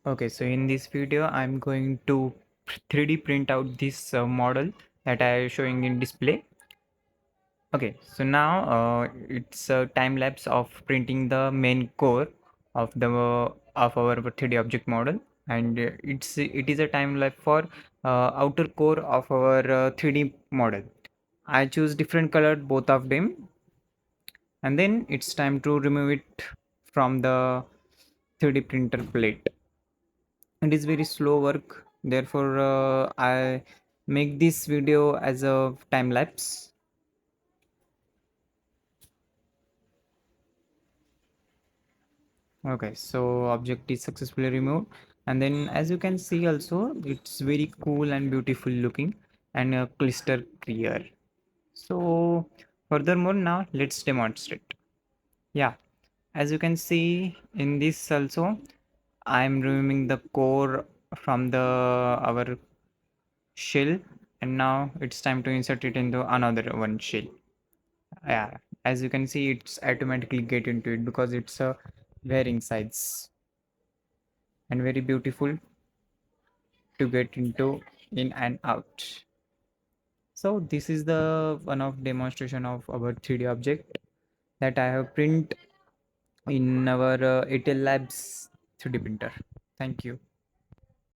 Okay, so in this video, I'm going to 3D print out this model that I am showing in display. Okay, so now it's a time lapse of printing the main core of the of our 3D object model, and it is a time lapse for outer core of our 3D model. I choose different colored both of them, and then it's time to remove it from the 3D printer plate. It is very slow work, therefore I make this video as a time lapse. Okay, so object is successfully removed, and then as you can see also it's very cool and beautiful looking and crystal clear. So furthermore, now let's demonstrate. Yeah, as you can see in this also, I'm removing the core from the our shell, and now it's time to insert it into another one shell. Yeah, as you can see, it's automatically get into it because it's a varying size and very beautiful to get into in and out. So this is the one of demonstration of our 3D object that I have print in our ATL Labs 3D printer. Thank you.